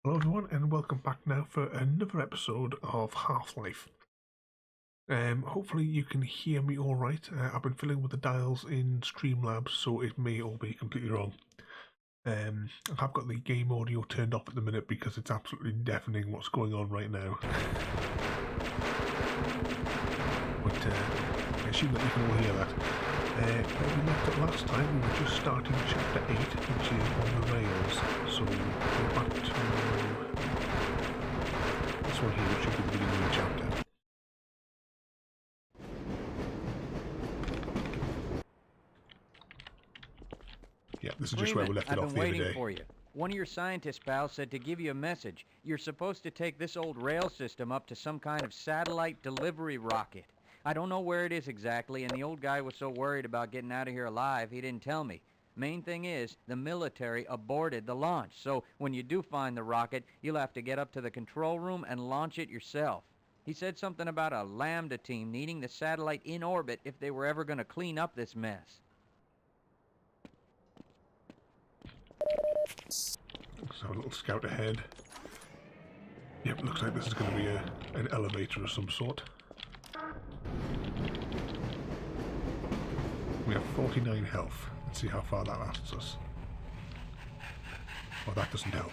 Hello everyone and welcome back now for another episode of Half-Life. Hopefully you can hear me alright. I've been fiddling with the dials in Streamlabs, so it may all be completely wrong. I've got the game audio turned off at the minute because it's absolutely deafening what's going on right now. But I assume that you can all hear that. Where we left it last time, we were just starting chapter 8, which is on the rails. So we'll go back to this one here, which should be the beginning of the chapter. Yeah, this is just where we left it off the other day. I've been waiting for you. One of your scientist pals said to give you a message. You're supposed to take this old rail system up to some kind of satellite delivery rocket. I don't know where it is exactly, and the old guy was so worried about getting out of here alive, he didn't tell me. Main thing is, the military aborted the launch, so when you do find the rocket, you'll have to get up to the control room and launch it yourself. He said something about a Lambda team needing the satellite in orbit if they were ever going to clean up this mess. So a little scout ahead. Yep, looks like this is going to be an elevator of some sort. We have 49 health. Let's see how far that lasts us. Well, that doesn't help.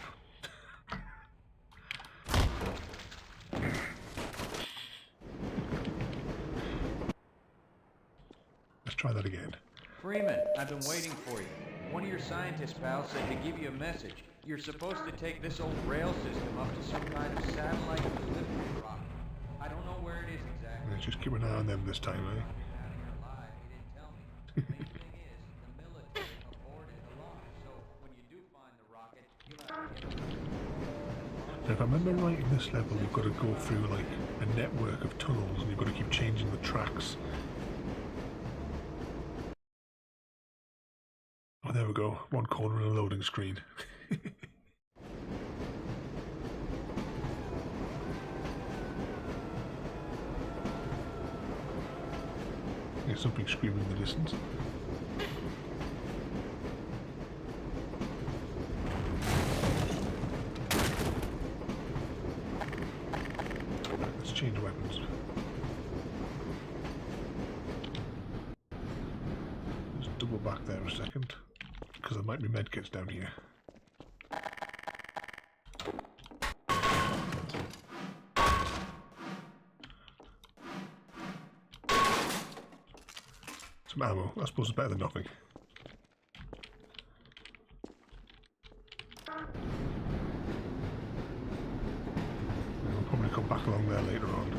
Let's try that again. Freeman, I've been waiting for you. One of your scientist pals said to give you a message. You're supposed to take this old rail system up to some kind of satellite delivery rocket. I don't know where it is exactly. Let's just keep an eye on them this time, eh? Now, if I remember right, in this level you've got to go through like a network of tunnels and you've got to keep changing the tracks. Oh, there we go. One corner and a loading screen. There's something screaming in the distance. Let's change weapons. Just double back there a second, because there might be medkits down here. Some ammo. I suppose it's better than nothing. We'll probably come back along there later on.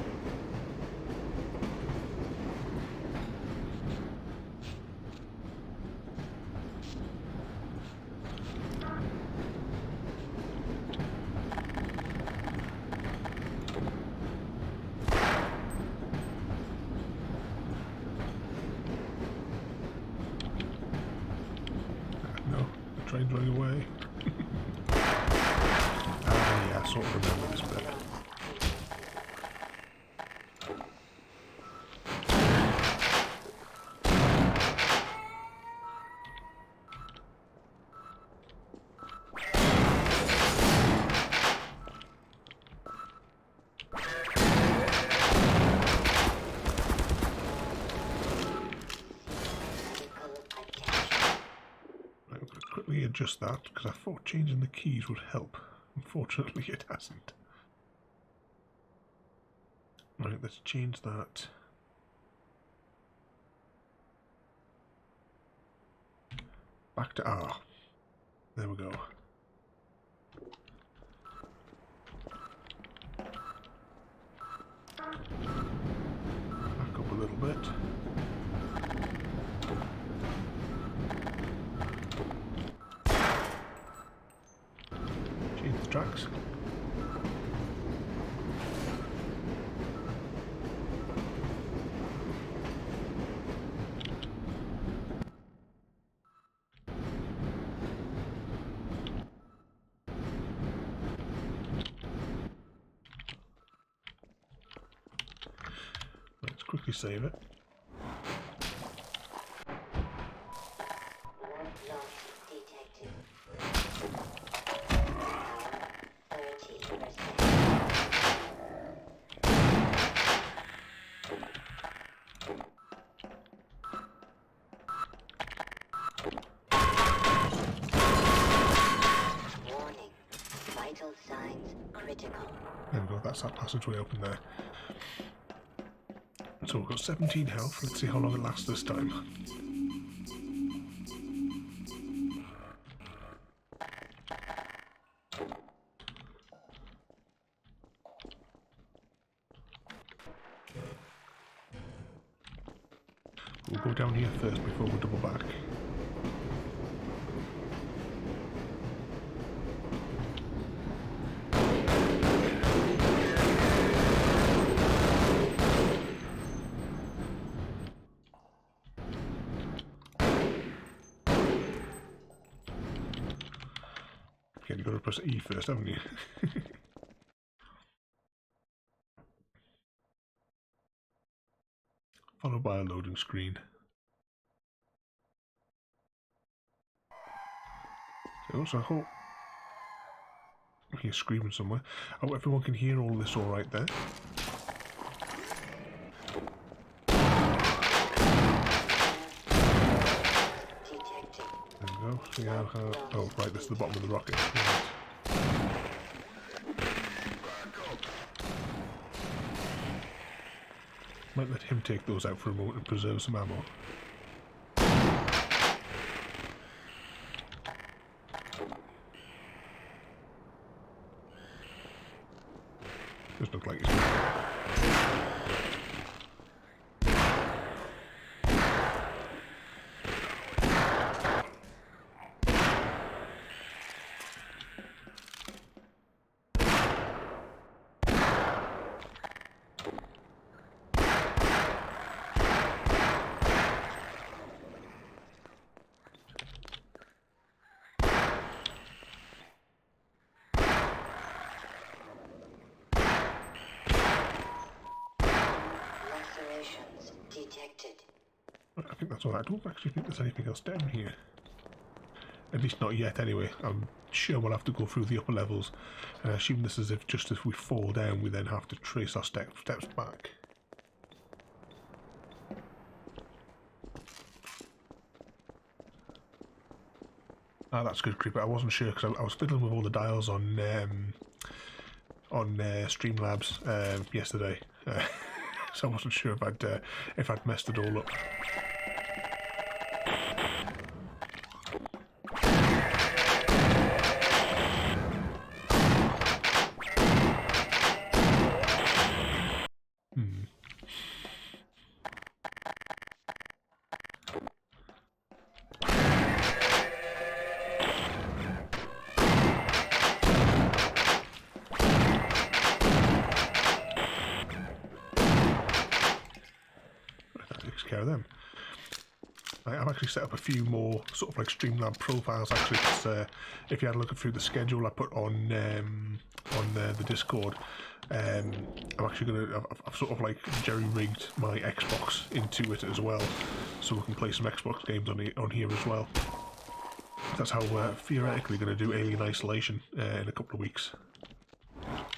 Train's running away. Yeah, I sort of remember this bit. Adjust that because I thought changing the keys would help. Unfortunately, it hasn't. Right, let's change that. Back to R. There we go. Back up a little bit. Tracks. Let's quickly save it. critical. There we go, that's that passageway open there. So we've got 17 health, let's see how long it lasts this time. We'll go down here first before we double back. Okay, you've got to press E first, haven't you? Followed by a loading screen. So I hope I hear screaming somewhere. I hope everyone can hear all this all right there. There we go. See how, oh, right, this is the bottom of the rocket. Right. Might let him take those out for a moment and preserve some ammo. Doesn't look like it's... Detected. I think that's all. I don't actually think there's anything else down here. At least not yet, anyway. I'm sure we'll have to go through the upper levels. And I assume this is if just if we fall down, we then have to trace our steps back. Ah, that's good, Creeper. I wasn't sure because I was fiddling with all the dials on Streamlabs yesterday. So I wasn't sure if I'd messed it all up. Care of them. I've actually set up a few more sort of like Streamlab profiles actually, because if you had a look through the schedule I put on the Discord, I'm actually I've sort of like jerry-rigged my Xbox into it as well, so we can play some Xbox games on here as well. That's how we're theoretically going to do Alien Isolation in a couple of weeks.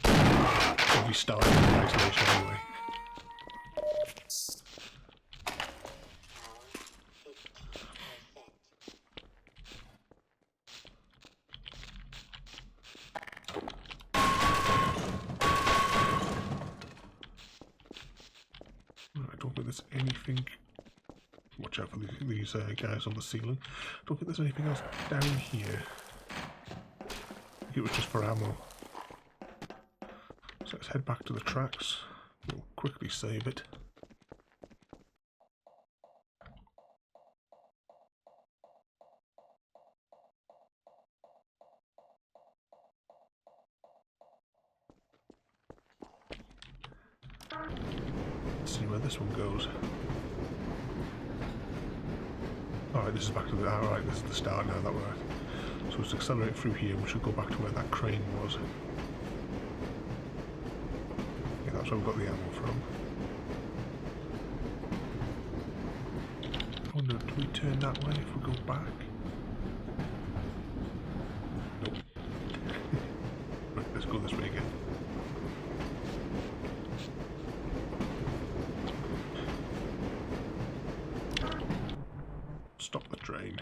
We'll be starting Isolation anyway. I don't think there's anything. Watch out for these guys on the ceiling. I don't think there's anything else down here. I think it was just for ammo. So let's head back to the tracks. We'll quickly save it. Let's see where this one goes. Alright, this is back to the... Alright, this is the start now that we're at. So let's accelerate through here and we should go back to where that crane was. Yeah, that's where we got the ammo from. I wonder, do we turn that way if we go back? Nope. Right, let's go this way again. Stop the train.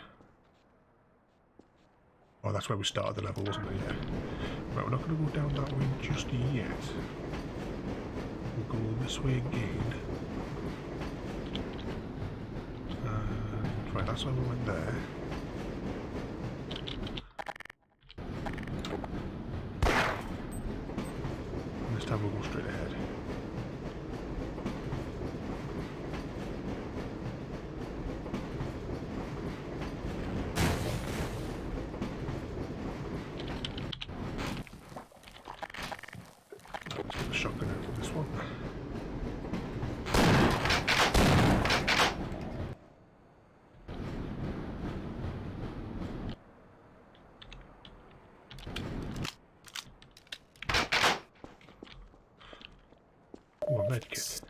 Oh, that's where we started the level, wasn't it? Yeah. Right, we're not going to go down that way just yet. We'll go this way again. And, right, that's why we went there. And this time we'll go straight ahead. Let's get the shotgun out of this one. Oh, a medkit.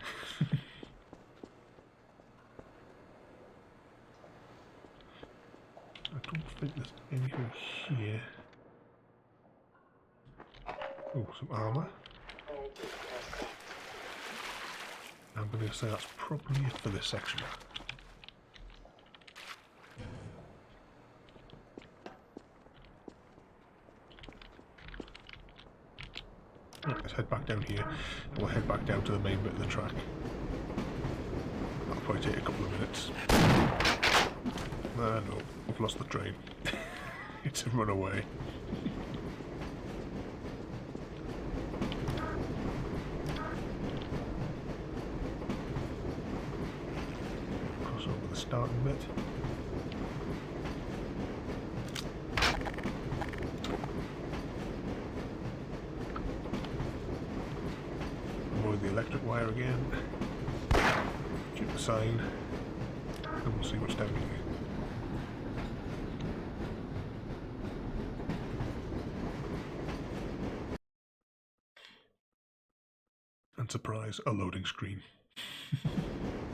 I don't think there's anything here. Oh, some armour. 30%. I'm going to say that's probably it for this section. Right, let's head back down here, and we'll head back down to the main bit of the track. That'll probably take a couple of minutes. No, we've lost the train. It's run away. Cross over the starting bit. Avoid the electric wire again. Shoot the sign. And we'll see what's down here. And surprise, a loading screen.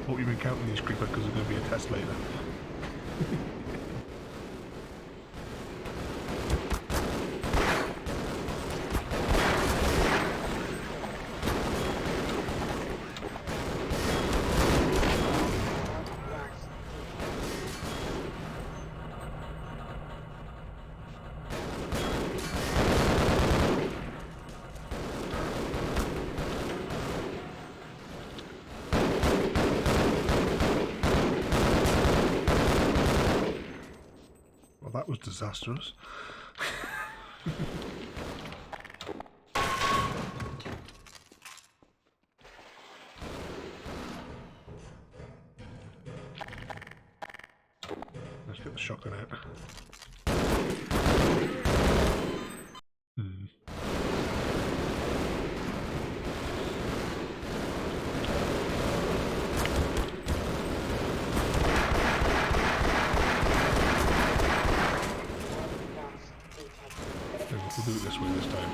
Hope you've been counting these creepers because there's going to be a test later. Well, that was disastrous. Let's get the shotgun out. We'll do it this way this time.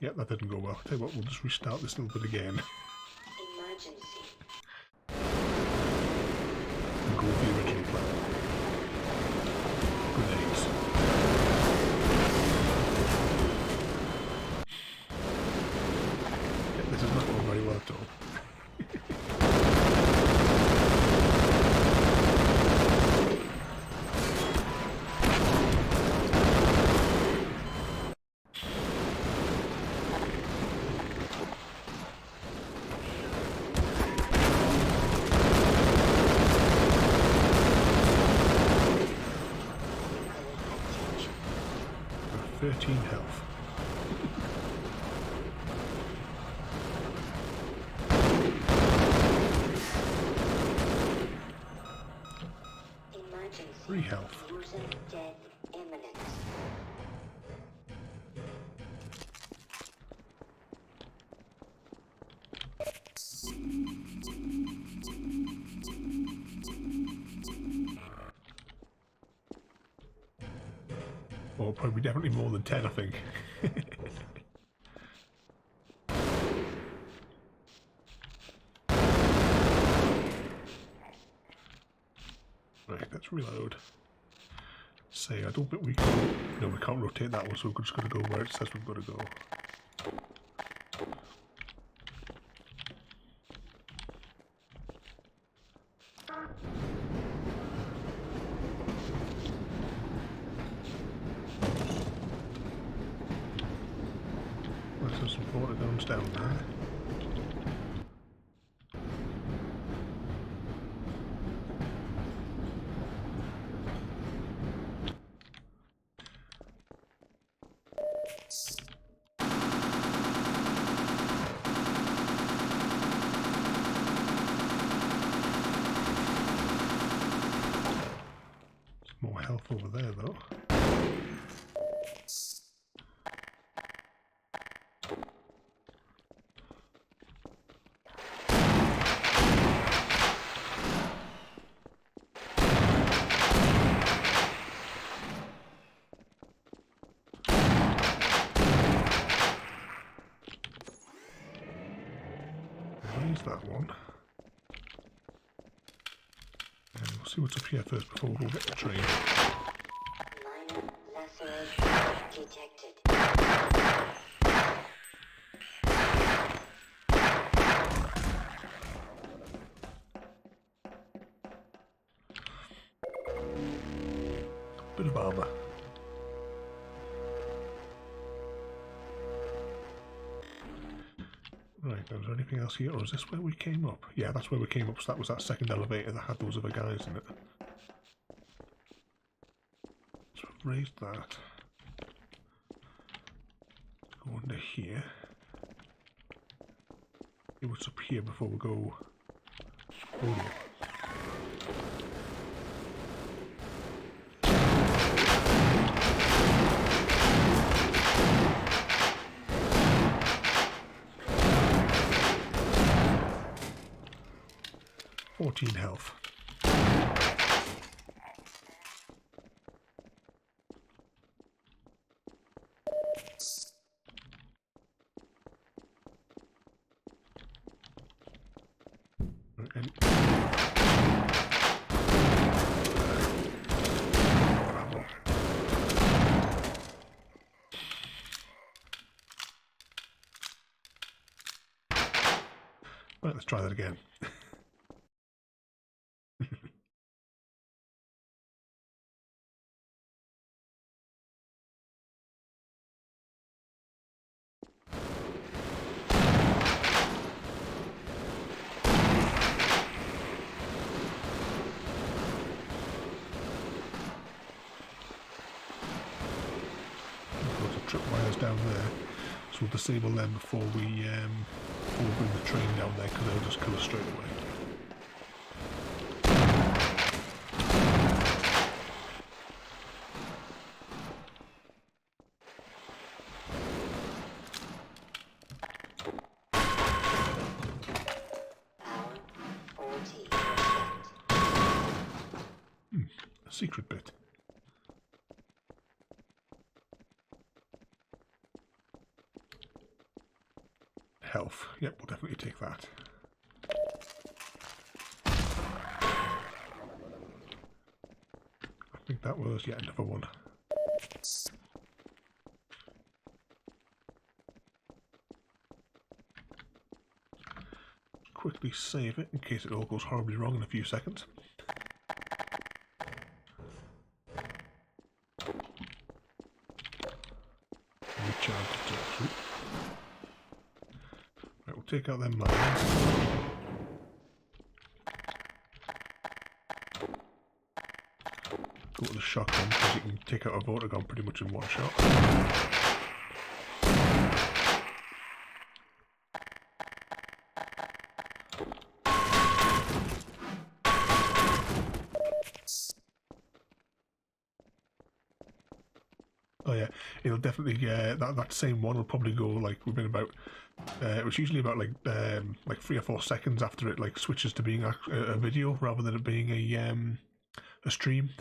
Yep, that didn't go well. Tell you what, we'll just restart this little bit again. Emergency. And go with the original plan. Grenades. Yep, this is not going very well at all. Got 13 health. Emergency. 3 health. User dead imminent. Or probably definitely more than 10, I think. reload. Say, I don't think we can... No, we can't rotate that one, so we're just going to go where it says we've got to go. There's some portagons down there. More health over there though. Raise that one. And we'll see what's up here first before we go get the train. Minor laceration detected. Bit of armour. Right, now, is there anything else here, or is this where we came up? Yeah, that's where we came up, so that was that second elevator that had those other guys in it. So we've raised that. Go under here. See what's up here before we go... Oh yeah. Health. And right, let's try that again. Tripwires down there, so we'll disable them before we bring the train down there, because they'll just kill us straight away. A secret bit. Health. Yep, we'll definitely take that. I think that was yet another one. Quickly save it in case it all goes horribly wrong in a few seconds. Recharge the torch. Right, we'll take out them mines. Go to the shotgun because you can take out a Vortigon pretty much in one shot. Oh yeah, it'll definitely that same one will probably go like within about it was usually about like 3 or 4 seconds after it like switches to being a video rather than it being a stream.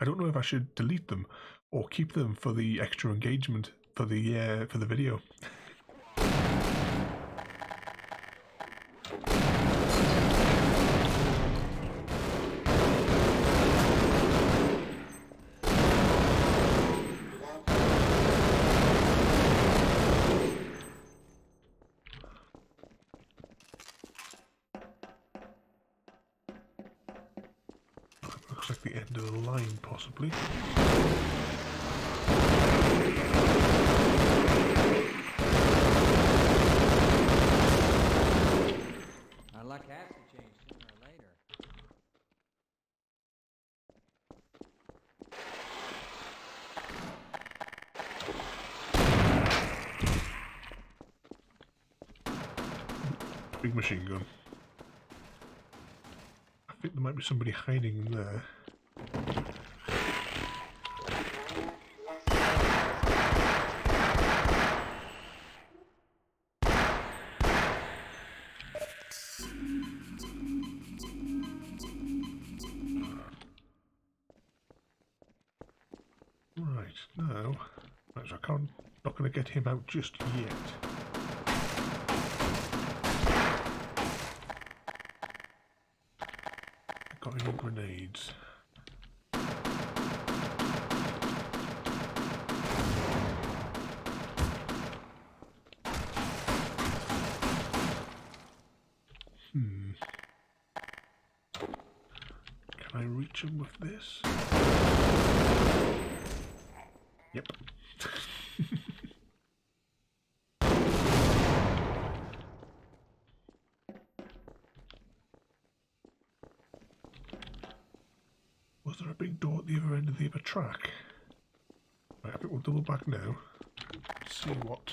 I don't know if I should delete them or keep them for the extra engagement for the video. like the end of the line, possibly. Our luck has to change sooner or later. Big machine gun. I think there might be somebody hiding in there. Right, now... Right, so I can't... Not going to get him out just yet. Got any grenades? Can I reach him with this? Yep. Was there a big door at the other end of the other track? Right, I think we'll double back now. See what...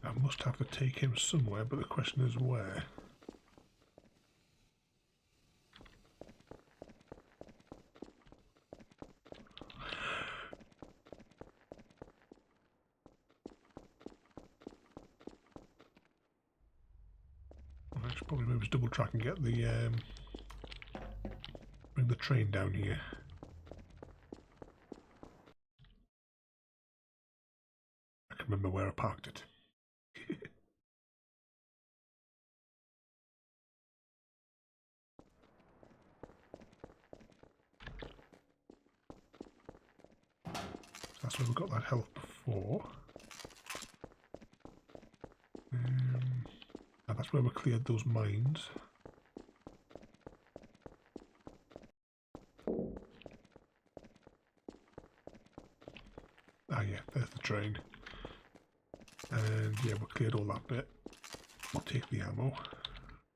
I must have to take him somewhere, but the question is where. I should probably move his double track and get the bring the train down here. I can remember where I parked it. That's where we got that health before. And that's where we cleared those mines. Ah yeah, there's the train. And yeah, we cleared all that bit. We'll take the ammo.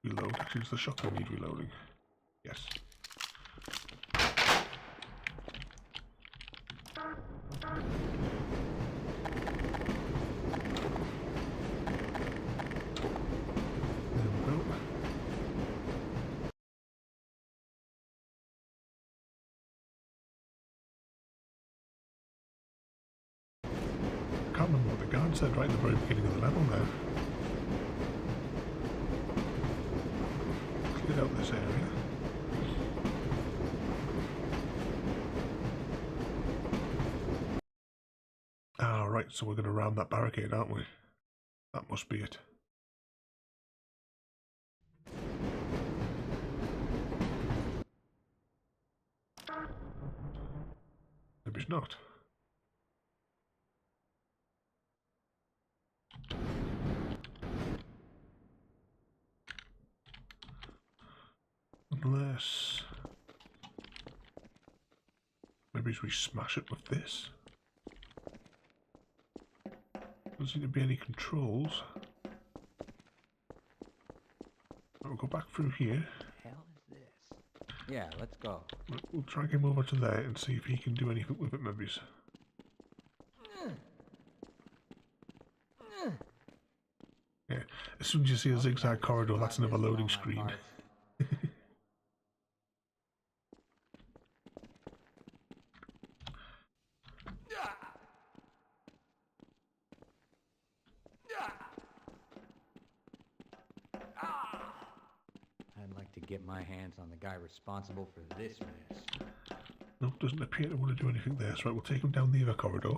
Reload. Actually, does the shotgun need reloading? Yes. I can't remember what the guard said right at the very beginning of the level now. Cleared out this area. Ah, right, so we're going to round that barricade, aren't we? That must be it. Maybe it's not. Unless... maybe we smash it with this. Doesn't seem to be any controls. We'll go back through here. The hell is this? Yeah, let's go. We'll drag him over to there and see if he can do anything with it, maybe. Yeah, as soon as you see a zigzag corridor, that's another loading screen. I'd like to get my hands on the guy responsible for this mess. No, doesn't appear to want to do anything there, so right, we'll take him down the other corridor.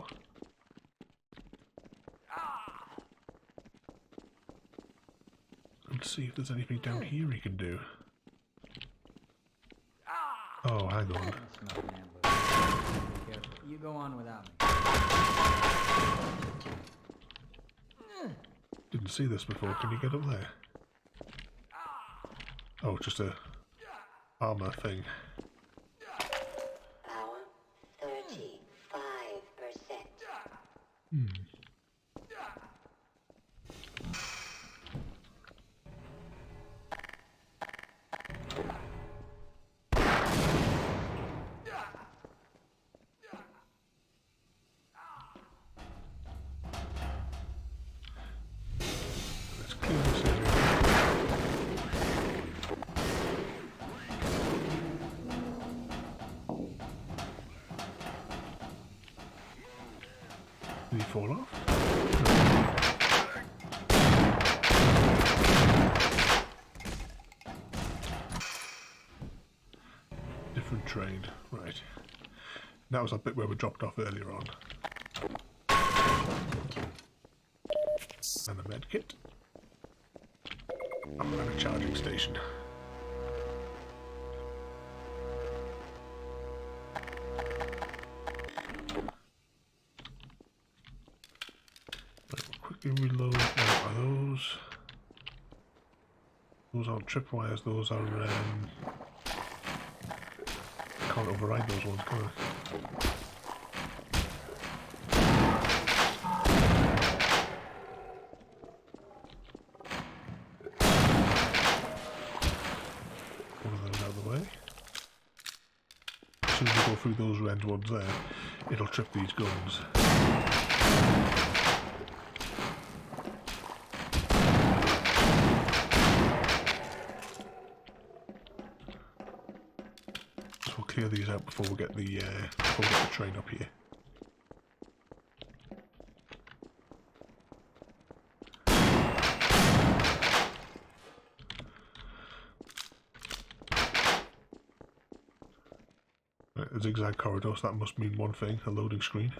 And see if there's anything down here he can do. Oh, hang on. I smell an ambush. Be careful. You go on without me. Didn't see this before. Can you get up there? Oh, just a armor thing. Power 35%. Hmm. Let's clear this area. Did he fall off? Different train, right. That was a bit where we dropped off earlier on. And a med kit. And a charging station. Right, we'll quickly reload. Now, are those? Those aren't tripwires, those are can't override those ones, can I? One of those out of the way. As soon as we go through those red ones there, it'll trip these guns. So we'll clear these out before we get the train up here. Right, a zigzag corridor, so that must mean one thing, a loading screen.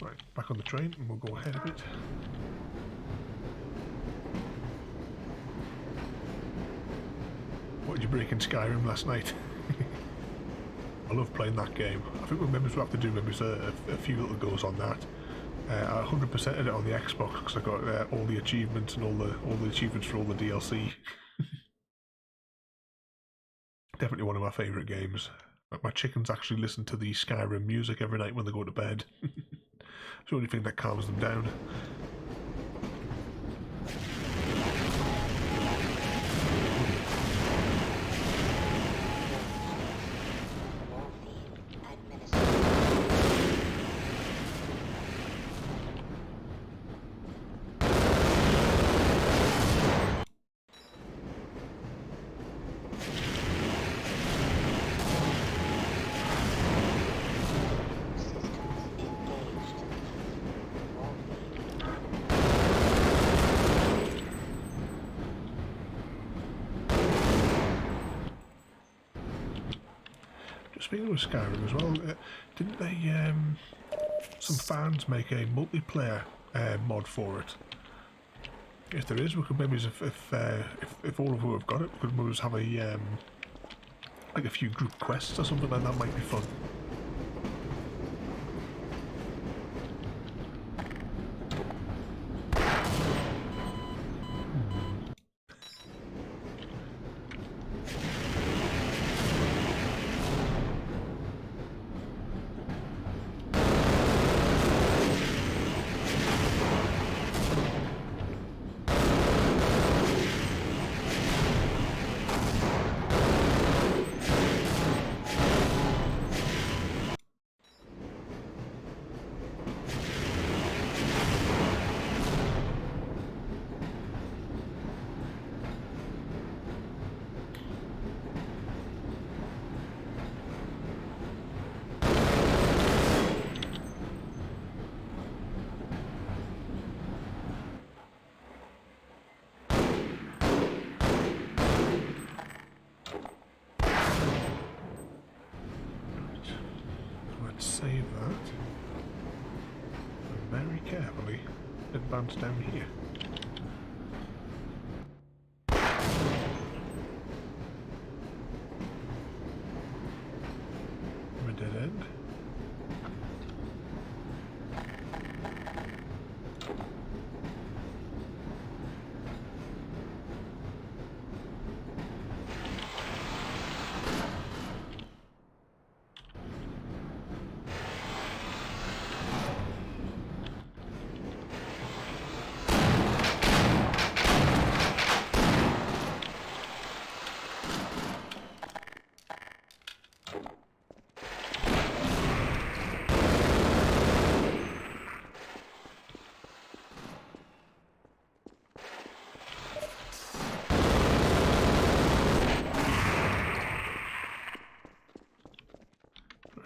Right, back on the train and we'll go ahead a bit. What did you break in Skyrim last night? I love playing that game. I think maybe we'll have to do maybe a few little goes on that. I 100%ed it on the Xbox because I got all the achievements and all the achievements for all the DLC. Definitely one of my favourite games. My chickens actually listen to the Skyrim music every night when they go to bed. It's the only thing that calms them down. Speaking of Skyrim as well, didn't they, some fans make a multiplayer mod for it? If there is, we could maybe, if all of who have got it, we could maybe just have a, like a few group quests or something like that might be fun. save that. And very carefully advance down here. A dead end.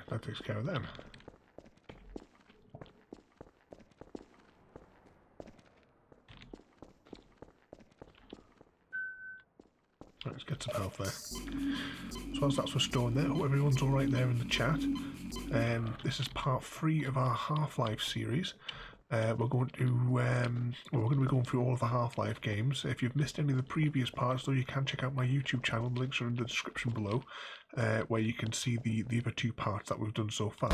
That takes care of them. Right, let's get some health there. So as that's restoring there, hope everyone's alright there in the chat. This is part 3 of our Half-Life series. We're going to be going through all of the Half-Life games. If you've missed any of the previous parts, though, you can check out my YouTube channel. The links are in the description below, where you can see the other 2 parts that we've done so far.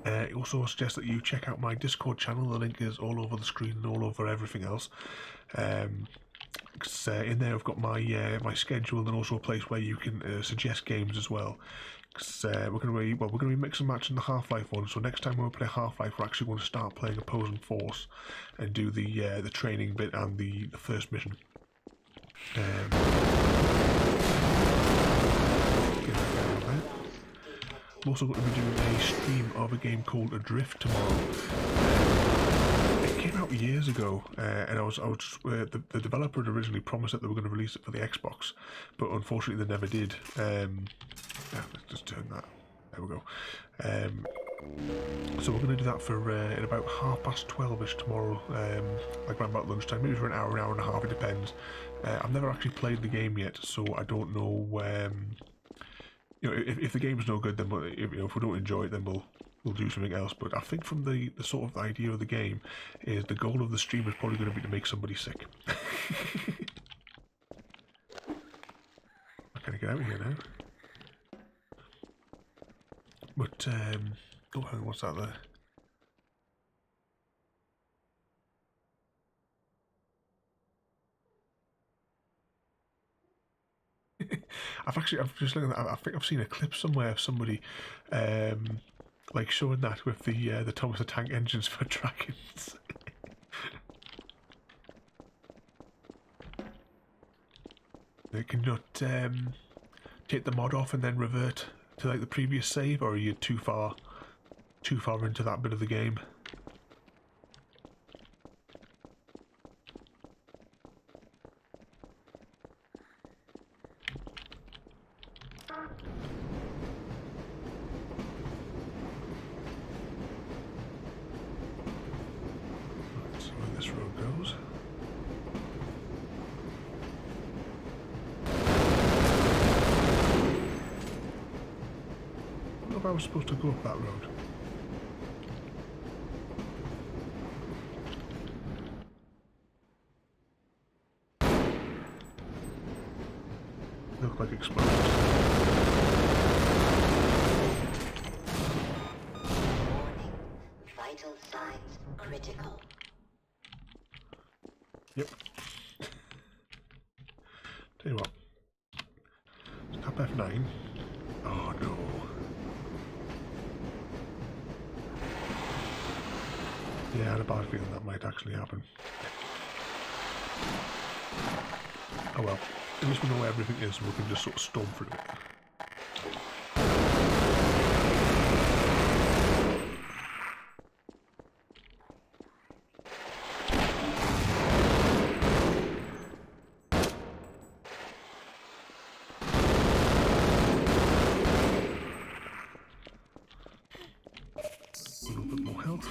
I also suggest that you check out my Discord channel. The link is all over the screen and all over everything else. In there I've got my my schedule and also a place where you can suggest games as well. We're going to be mix and matching the Half-Life one. So next time we play Half-Life, we're actually going to start playing Opposing Force and do the training bit and the first mission. I'm also going to be doing a stream of a game called Adrift tomorrow. It came out years ago, and the developer had originally promised that they were going to release it for the Xbox, but unfortunately they never did. Let's just turn that. There we go. So we're going to do that for in about 12:30ish tomorrow, like around about lunchtime, maybe for an hour and a half. It depends. I've never actually played the game yet, so I don't know. If the game's no good, then if we don't enjoy it, then we'll do something else. But I think from the sort of idea of the game is the goal of the stream is probably going to be to make somebody sick. I gotta get out of here now. But oh, hang on, what's that there? I've just looking at, I think I've seen a clip somewhere of somebody like showing that with the Thomas the Tank engines for dragons. They can not take the mod off and then revert to like the previous save, or are you too far into that bit of the game? That's where this road goes. I wonder if I was supposed to go up that road. They look like explosions. Warning. Vital signs critical. Yep. Tell you what. Tap F9. Oh no. Yeah, I had a bad feeling that might actually happen. Oh well. At least we know where everything is and we can just sort of storm through it. A little bit more health.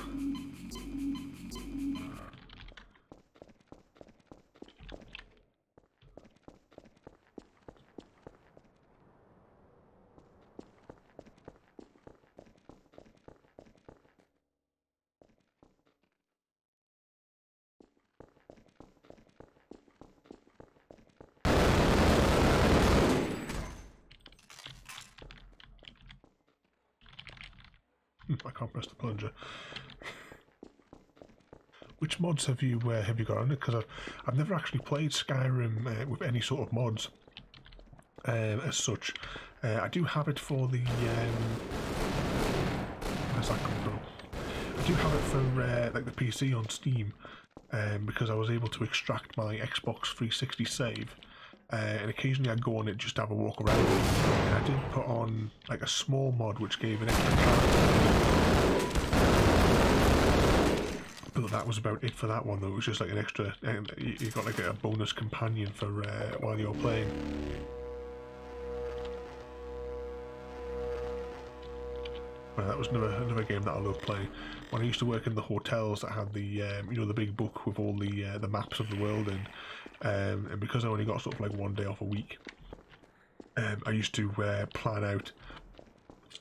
I can't press the plunger. Which mods have you got on it? Because I've never actually played Skyrim with any sort of mods as such. I do have it for the where's that come from? I do have it for like the PC on Steam, because I was able to extract my Xbox 360 save, and occasionally I'd go on it just to have a walk around. And I did put on like a small mod which gave an extra character. But that was about it for that one though. It was just like an extra, you got like a bonus companion for while you're playing. Well, that was another game that I loved playing. When I used to work in the hotels that had the you know, the big book with all the maps of the world in, and because I only got sort of like one day off a week, I used to plan out,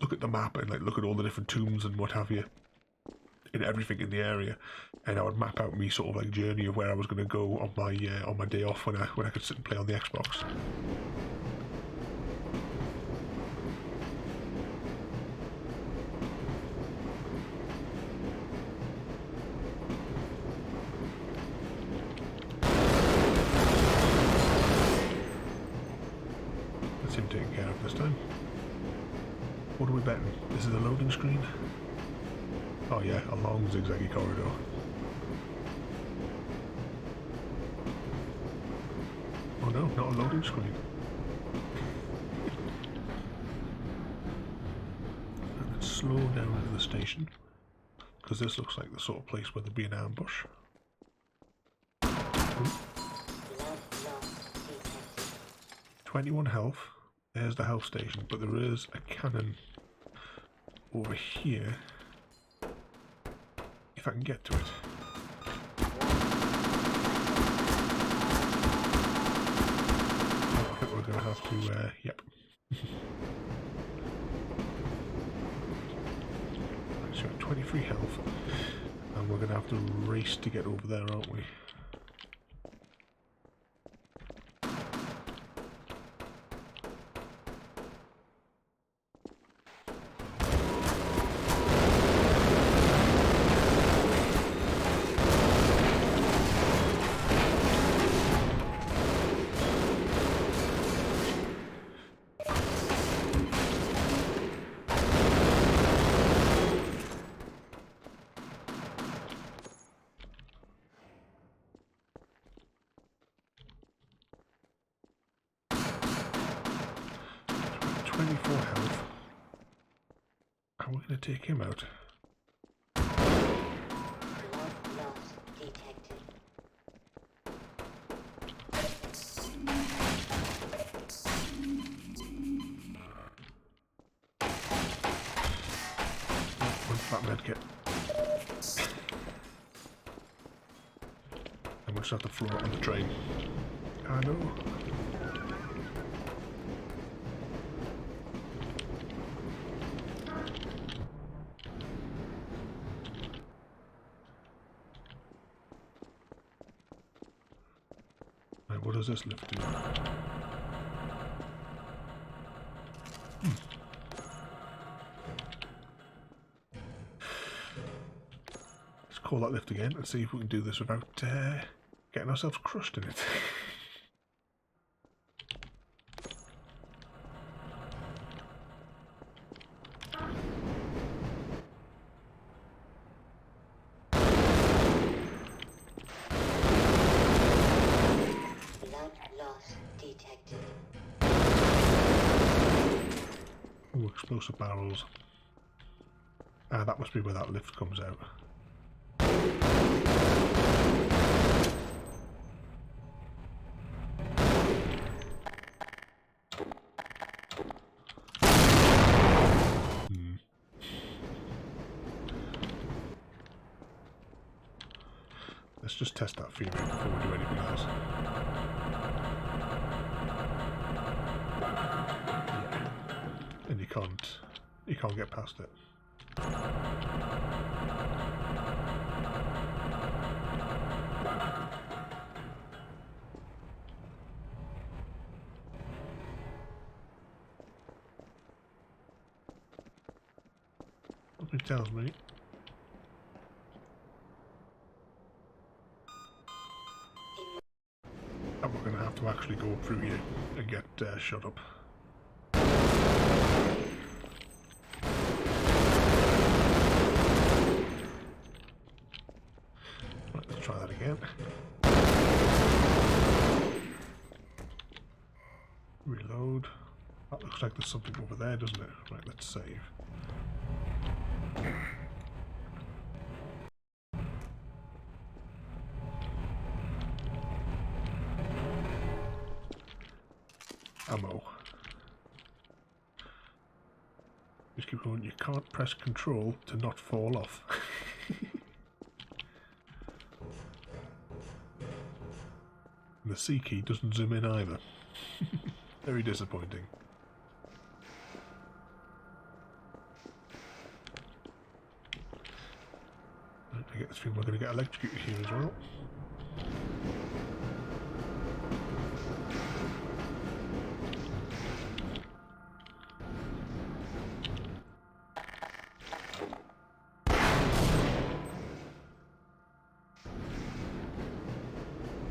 look at the map and like look at all the different tombs and what have you, and everything in the area, and I would map out me sort of like journey of where I was going to go on my day off when I could sit and play on the Xbox. That's him taken care of this time. What are we betting? This is a loading screen? Oh yeah, a long zigzaggy corridor. Oh no, not a loading screen. And let's slow down into the station, because this looks like the sort of place where there'd be an ambush. Ooh. 21 health. There's the health station, but there is a cannon over here. If I can get to it. I think we're going to have to, yep. So 23 health, and we're going to have to race to get over there, aren't we? Health. How are we going to take him out? Loss detected. Where's that medkit? And we'll just have to floor it on the train. I know. What does this lift do? Let's call that lift again and see if we can do this without getting ourselves crushed in it. Ooh, explosive barrels. Ah, that must be where that lift comes out. Let's just test that theory before we do anything else. And you can't get past it. me tells me. And we're going to have to actually go through here and get shut up. Right, let's try that again. Reload. That looks like there's something over there, doesn't it? Right, let's save. Ammo. Just keep going. You can't press control to not fall off. And the C key doesn't zoom in either. Very disappointing. I get this feeling we're going to get electrocuted here as well.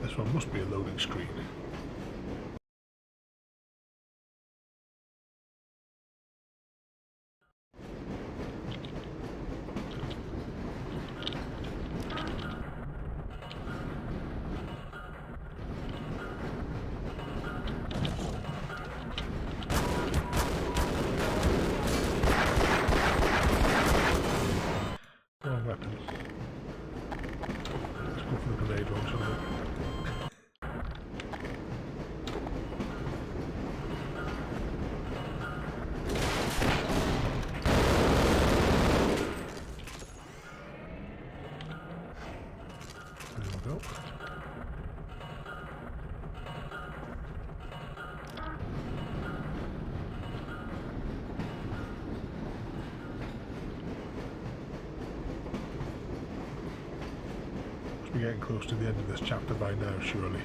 This one must be a loading screen. Wrong weapon. Let's go for the grenade launcher. There we go. We're getting close to the end of this chapter by now, surely.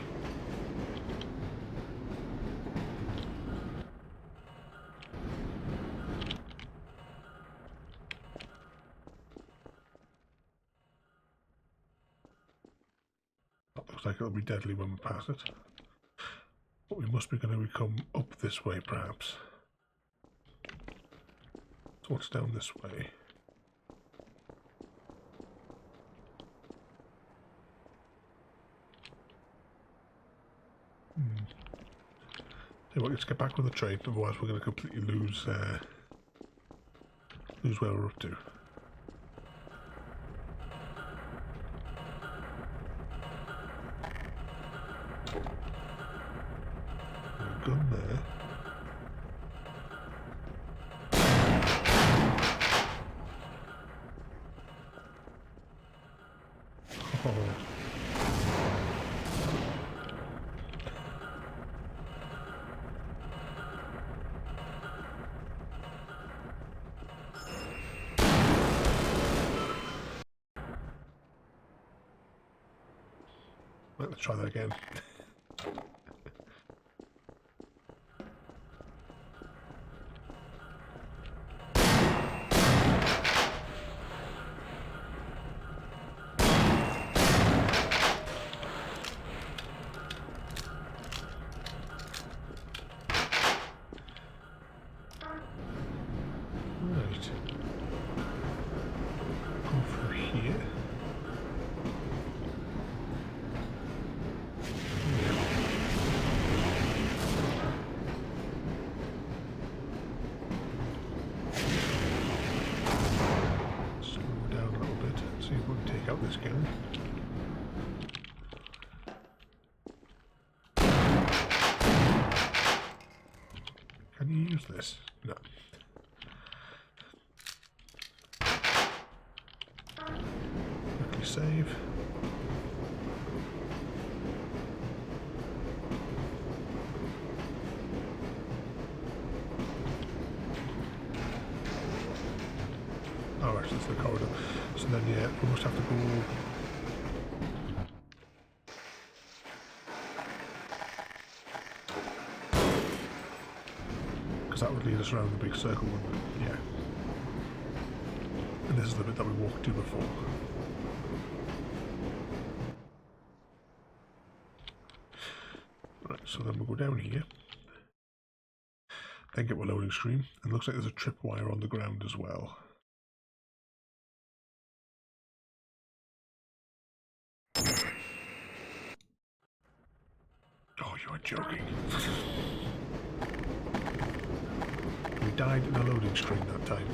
That looks like it'll be deadly when we pass it. But we must be going to come up this way, perhaps. So what's down this way? Hey, well, let's get back on the train, otherwise we're going to completely lose where we're up to. A gun there. Oh. Let's try that again. Right. Go through here. Out this gun. Can you use this? No. Quickly save. Oh, actually, that's the corridor. So then, yeah, we must have to go. Because that would lead us around the big circle, wouldn't it? Yeah. And this is the bit that we walked to before. Right, so then we'll go down here. Then get our loading screen. And it looks like there's a tripwire on the ground as well. Oh, you are joking. We died in a loading screen that time.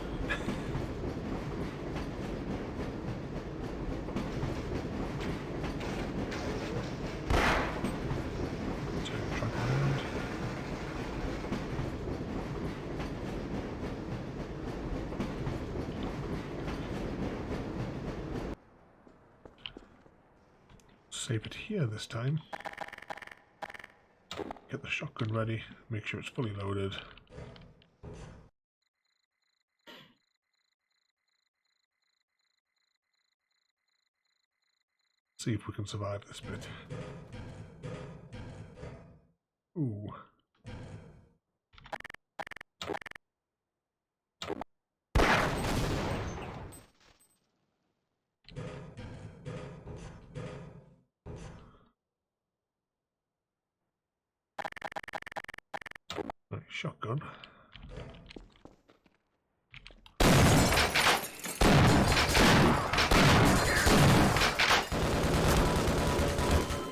Turn the truck around. Save it here this time. Get the shotgun ready, make sure it's fully loaded. See if we can survive this bit. Ooh. Right, shotgun.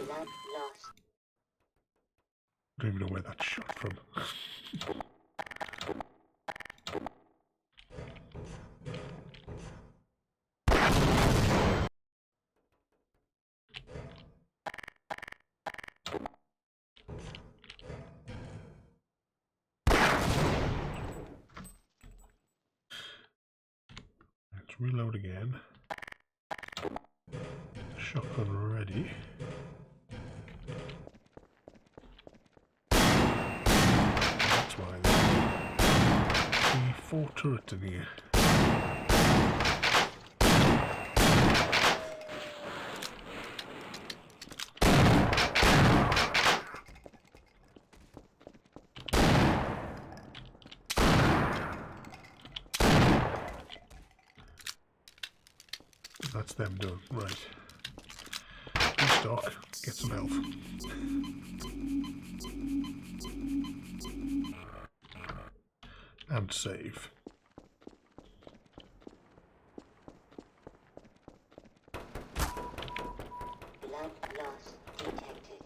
Blood lost. I don't even know where that's shot from. Let's reload again. Shotgun ready. That's why there's 4 turrets in here. That's them done. Right. Restock. Get some health. And save. Blood loss detected.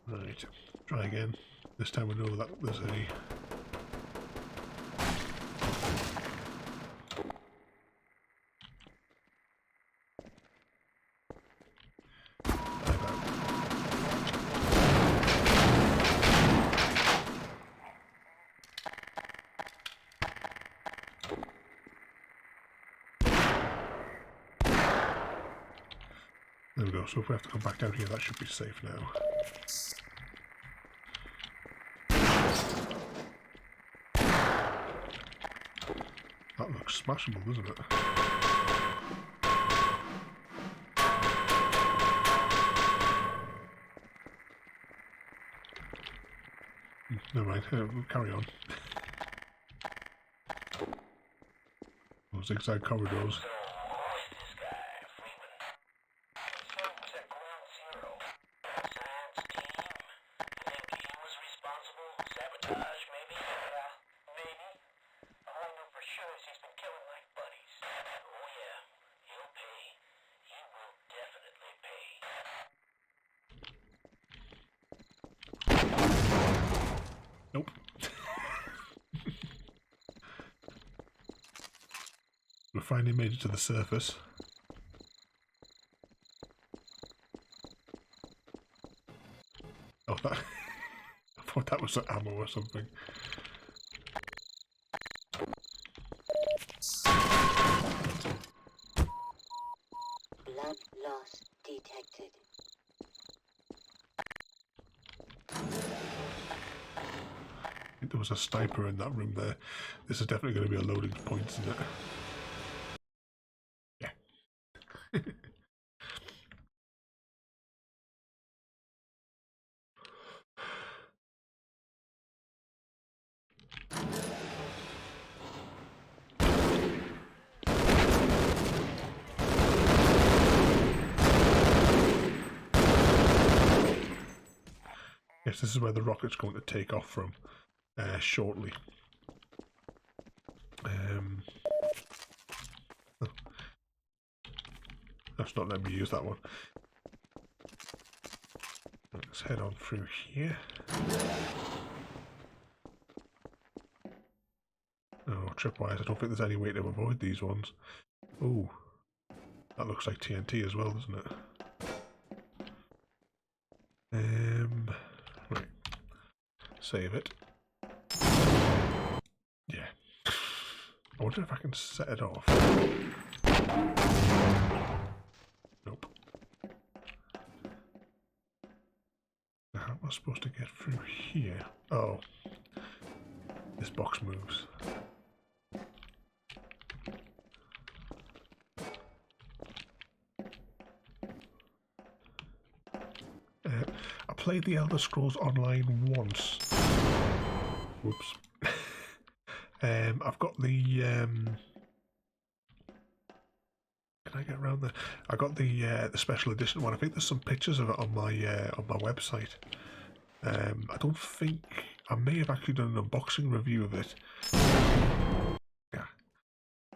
Right. Try again. This time we know that there's a... There we go, so if we have to come back down here, that should be safe now. That looks smashable, doesn't it? Never mind, we'll carry on. Those zigzag corridors. Nope. We finally made it to the surface. Oh, that... I thought that was ammo or something. Blood loss detected. detected. I think there was a sniper in that room there. This is definitely going to be a loading point, isn't it? Yeah. Yes, this is where the rocket's going to take off from shortly. Oh, that's not letting me use that one. Let's head on through here. Oh, tripwires. I don't think there's any way to avoid these ones. Oh, that looks like TNT as well, doesn't it? Right. Save it. Yeah. I wonder if I can set it off. Nope. Now, how am I supposed to get through here? Oh. This box moves. I played the Elder Scrolls Online once. Whoops. I've got the can I get around there? I got the special edition one. I think there's some pictures of it on my website. I don't think I may have actually done an unboxing review of it. Yeah,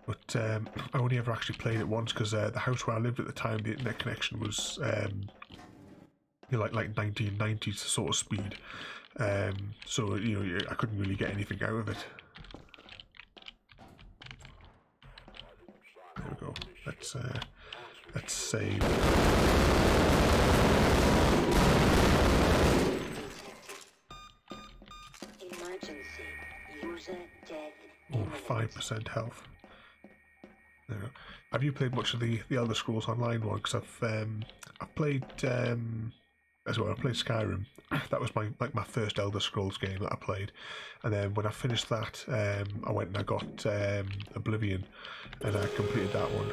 but I only ever actually played it once because the house where I lived at the time, the internet connection was like 1990s sort of speed. So I couldn't really get anything out of it. There we go. Let's save. Emergency. User dead. Oh, 5% health. There we go. Have you played much of the Elder Scrolls Online one? Because I've played as well. I played Skyrim. That was my first Elder Scrolls game that I played, and then when I finished that, I went and I got Oblivion, and I completed that one.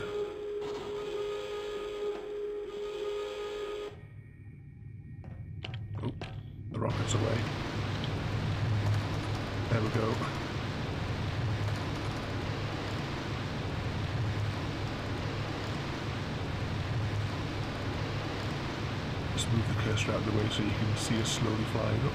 Oh, the rocket's away. There we go. Just move the cursor out of the way so you can see us slowly flying up.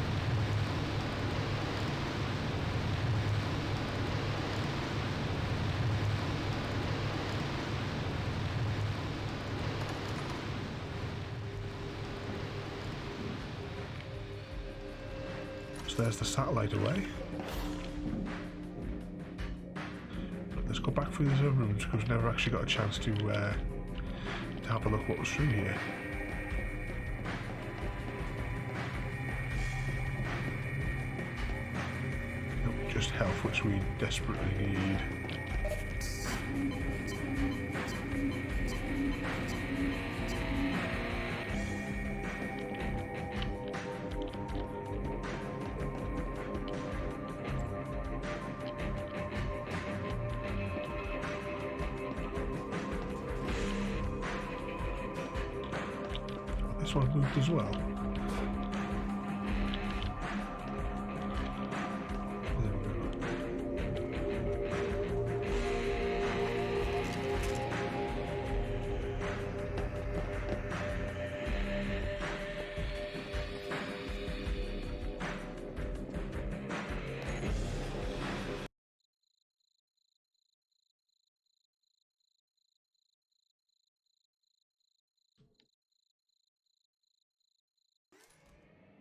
So there's the satellite away. But let's go back through these other rooms because we've never actually got a chance to have a look what was through here. Just health, which we desperately need. This one moved as well.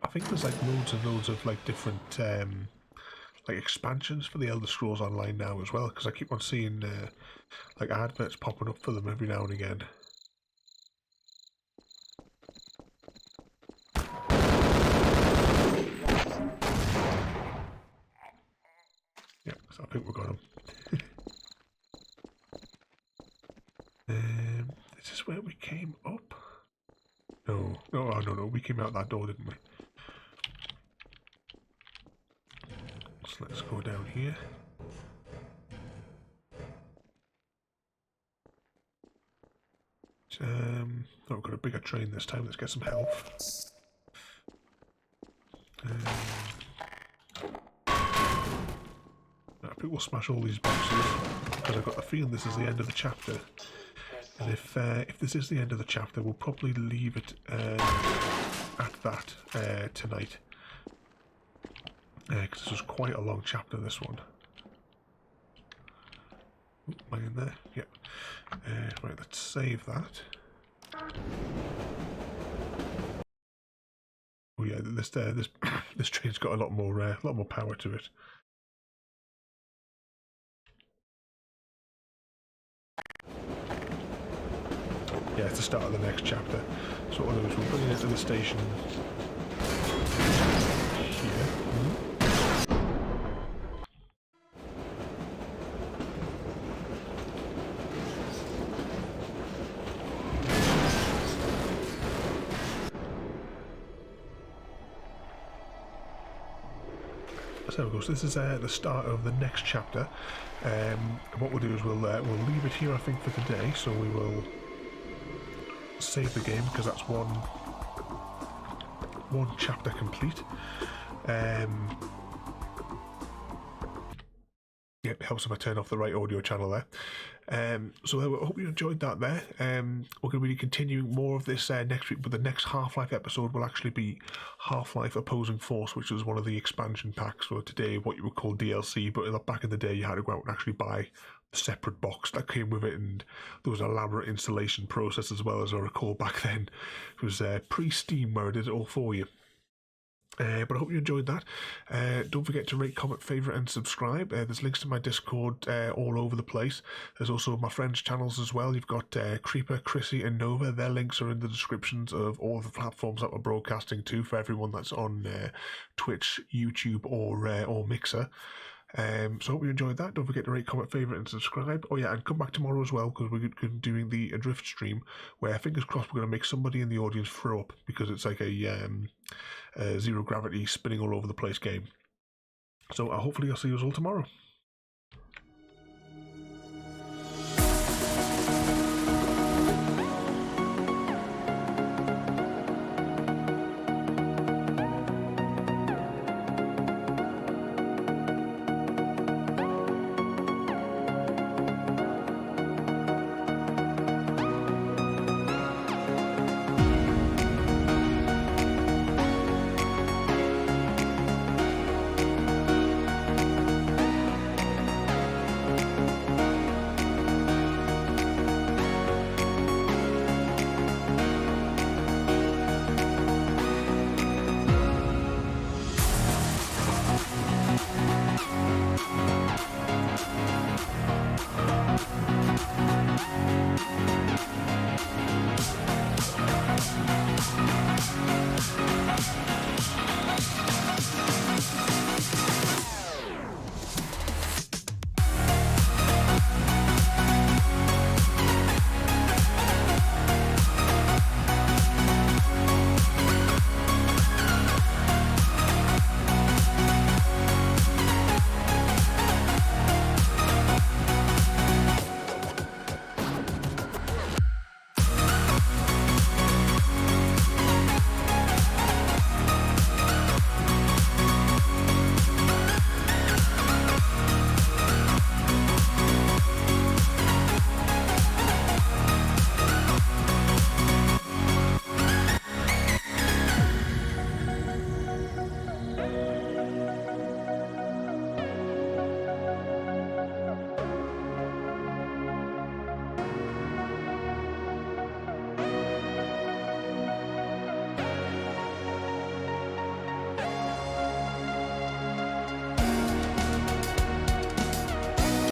I think there's like loads and loads of like different like expansions for the Elder Scrolls Online now as well, because I keep on seeing like adverts popping up for them every now and again. Yeah, so I think we've got them. This is where we came up. we came out that door, didn't we? So let's go down here. Oh, we've got a bigger train this time. Let's get some health. I think we'll smash all these boxes because I've got the feeling this is the end of the chapter. And if this is the end of the chapter, we'll probably leave it at that tonight. Because this was quite a long chapter, this one. Ooh, am I in there? Yep. Right, let's save that. Oh yeah, this this train's got a lot more power to it. Yeah, it's the start of the next chapter. So what we'll do is we'll bring it to the station here. So of course, this is the start of the next chapter. What we'll do is we'll leave it here, I think, for today. So we will save the game because that's one chapter complete. Yep, it helps if I turn off the right audio channel there. So I hope you enjoyed that there. We're going to be continuing more of this next week, but the next Half-Life episode will actually be Half-Life Opposing Force, which is one of the expansion packs for today, what you would call DLC, but back in the day you had to go out and actually buy a separate box that came with it, and there was an elaborate installation process as well, as I recall back then. It was pre-Steam where I did it all for you. But I hope you enjoyed that. Don't forget to rate, comment, favourite and subscribe. There's links to my Discord all over the place. There's also my friends' channels as well. You've got Creeper, Chrissy and Nova. Their links are in the descriptions of all the platforms that we're broadcasting to for everyone that's on Twitch, YouTube or Mixer. So I hope you enjoyed that. Don't forget to rate, comment, favourite and subscribe. Oh yeah, and come back tomorrow as well, because we're going to be doing the Adrift stream, where fingers crossed we're going to make somebody in the audience throw up, because it's like a zero gravity spinning all over the place game. So hopefully I'll see you all tomorrow.